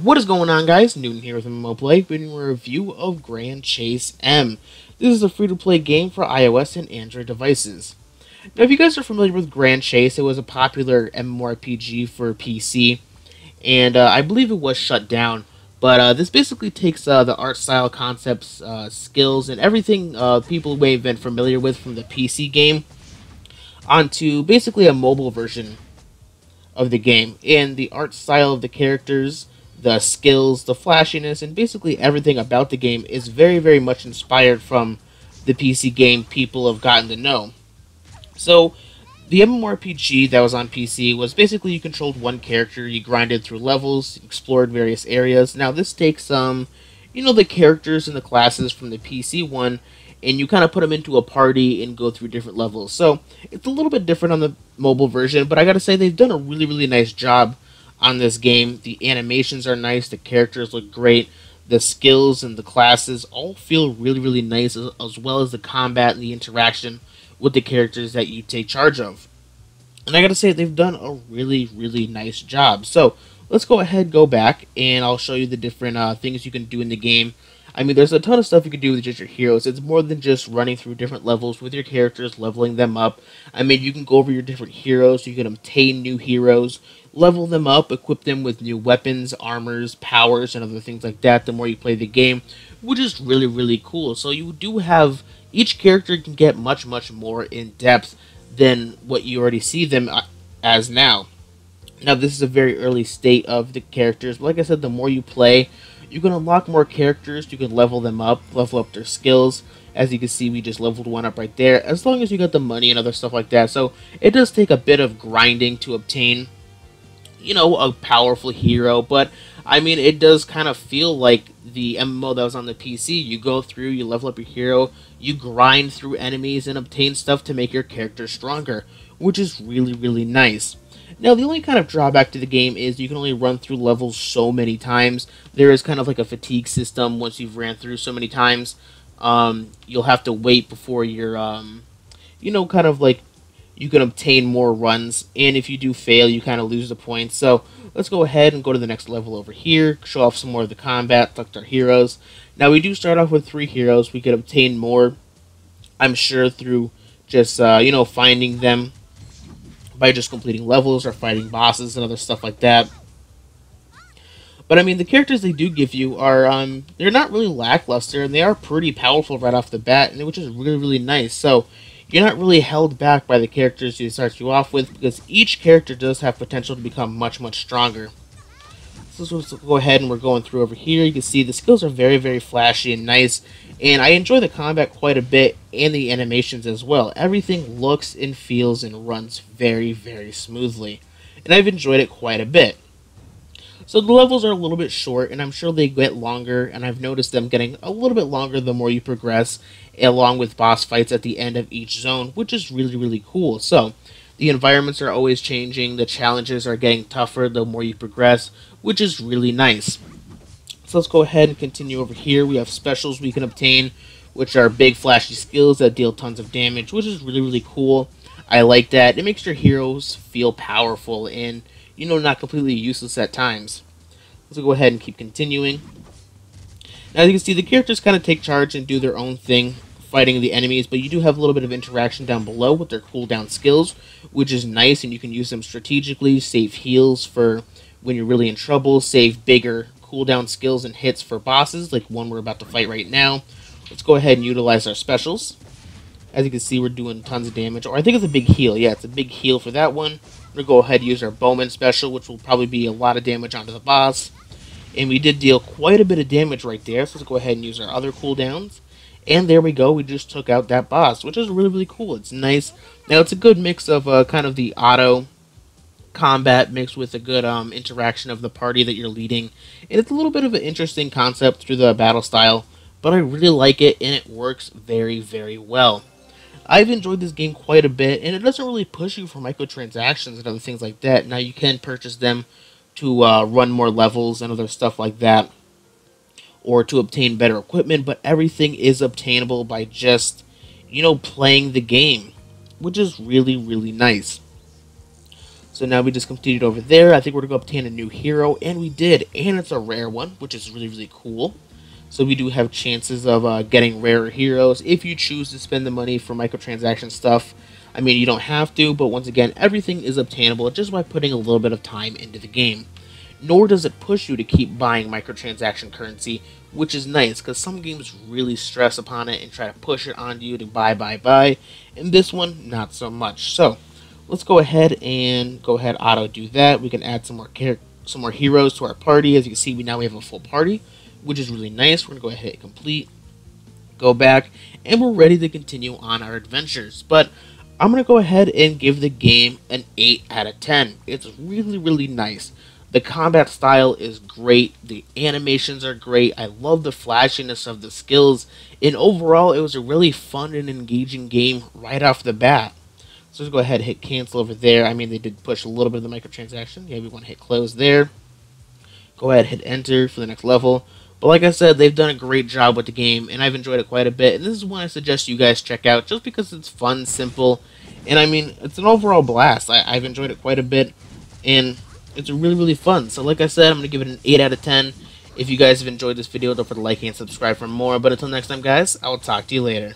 What is going on, guys? Newton here with MMO Play, bringing a review of Grand Chase M. This is a free-to-play game for iOS and Android devices. Now, if you guys are familiar with Grand Chase, it was a popular MMORPG for PC, and I believe it was shut down. But this basically takes the art style, concepts, skills, and everything people may have been familiar with from the PC game onto basically a mobile version of the game. And the art style of the characters, the skills, the flashiness, and basically everything about the game is very, very much inspired from the PC game people have gotten to know. So, the MMORPG that was on PC was basically you controlled one character, you grinded through levels, explored various areas. Now, this takes, the characters and the classes from the PC one, and you kind of put them into a party and go through different levels. So, it's a little bit different on the mobile version, but I gotta say, they've done a really, really nice job on this game. The animations are nice, the characters look great, the skills and the classes all feel really, really nice, as well as the combat and the interaction with the characters that you take charge of. And I gotta say, they've done a really, really nice job. So, let's go ahead, go back, and I'll show you the different things you can do in the game. I mean, there's a ton of stuff you can do with just your heroes. It's more than just running through different levels with your characters, leveling them up. I mean, you can go over your different heroes, you can obtain new heroes, level them up, equip them with new weapons, armors, powers, and other things like that the more you play the game, which is really, really cool. So you do have, each character can get much, much more in depth than what you already see them as now. Now, this is a very early state of the characters, but like I said, the more you play, you can unlock more characters, you can level them up, level up their skills. As you can see, we just leveled one up right there, as long as you got the money and other stuff like that. So, it does take a bit of grinding to obtain, a powerful hero, but, I mean, it does kind of feel like the MMO that was on the PC. You go through, you level up your hero, you grind through enemies and obtain stuff to make your character stronger, which is really, really nice. Now, the only kind of drawback to the game is you can only run through levels so many times. There is kind of like a fatigue system once you've ran through so many times. You'll have to wait before you're, kind of like you can obtain more runs. And if you do fail, you kind of lose the points. So, let's go ahead and go to the next level over here. Show off some more of the combat, select our heroes. Now, we do start off with 3 heroes. We could obtain more, I'm sure, through just, finding them by just completing levels or fighting bosses and other stuff like that. But I mean, the characters they do give you are, they're not really lackluster, and they are pretty powerful right off the bat, which is really, really nice. So, you're not really held back by the characters you start you off with, because each character does have potential to become much, much stronger. So let's go ahead and we're going through over here. You can see the skills are very, very flashy and nice, and I enjoy the combat quite a bit and the animations as well. Everything looks and feels and runs very, very smoothly, and I've enjoyed it quite a bit. So the levels are a little bit short, and I'm sure they get longer, and I've noticed them getting a little bit longer the more you progress, along with boss fights at the end of each zone, which is really, really cool. So, the environments are always changing, the challenges are getting tougher the more you progress, which is really nice. So let's go ahead and continue over here. We have specials we can obtain, which are big flashy skills that deal tons of damage, which is really, really cool. I like that. It makes your heroes feel powerful and, not completely useless at times. Let's go ahead and keep continuing. Now, as you can see, the characters kind of take charge and do their own thing, fighting the enemies, but you do have a little bit of interaction down below with their cooldown skills, which is nice, and you can use them strategically, save heals for when you're really in trouble, save bigger cooldown skills and hits for bosses, like one we're about to fight right now. Let's go ahead and utilize our specials. As you can see, we're doing tons of damage, or I think it's a big heal. Yeah, it's a big heal for that one. We're going to go ahead and use our Bowman special, which will probably be a lot of damage onto the boss. And we did deal quite a bit of damage right there, so let's go ahead and use our other cooldowns. And there we go, we just took out that boss, which is really, really cool. It's nice. Now, it's a good mix of kind of the auto combat mixed with a good interaction of the party that you're leading. And it's a little bit of an interesting concept through the battle style, but I really like it, and it works very, very well. I've enjoyed this game quite a bit, and it doesn't really push you for microtransactions and other things like that. Now, you can purchase them to run more levels and other stuff like that, or to obtain better equipment, but everything is obtainable by just, playing the game, which is really, really nice. So So now we just completed over there. I think we're going to go obtain a new hero, and we did. And it's a rare one, which is really, really cool. So we do have chances of getting rarer heroes if you choose to spend the money for microtransaction stuff. I mean, you don't have to, but once again, everything is obtainable just by putting a little bit of time into the game. Nor does it push you to keep buying microtransaction currency, which is nice, because some games really stress upon it and try to push it onto you to buy, and this one, not so much. So, let's go ahead auto do that. We can add some more heroes to our party. As you can see, we have a full party, which is really nice. We're going to go ahead and hit complete, go back, and we're ready to continue on our adventures. But I'm going to go ahead and give the game an 8 out of 10. It's really, really nice. The combat style is great. The animations are great. I love the flashiness of the skills. And overall, it was a really fun and engaging game right off the bat. So let's go ahead and hit cancel over there. I mean, they did push a little bit of the microtransaction. Yeah, we want to hit close there. Go ahead and hit enter for the next level. But like I said, they've done a great job with the game, and I've enjoyed it quite a bit. And this is one I suggest you guys check out, just because it's fun, simple, and I mean, it's an overall blast. I've enjoyed it quite a bit, and it's really, really fun. So like I said, I'm going to give it an 8 out of 10. If you guys have enjoyed this video, don't forget to like and subscribe for more. But until next time, guys, I will talk to you later.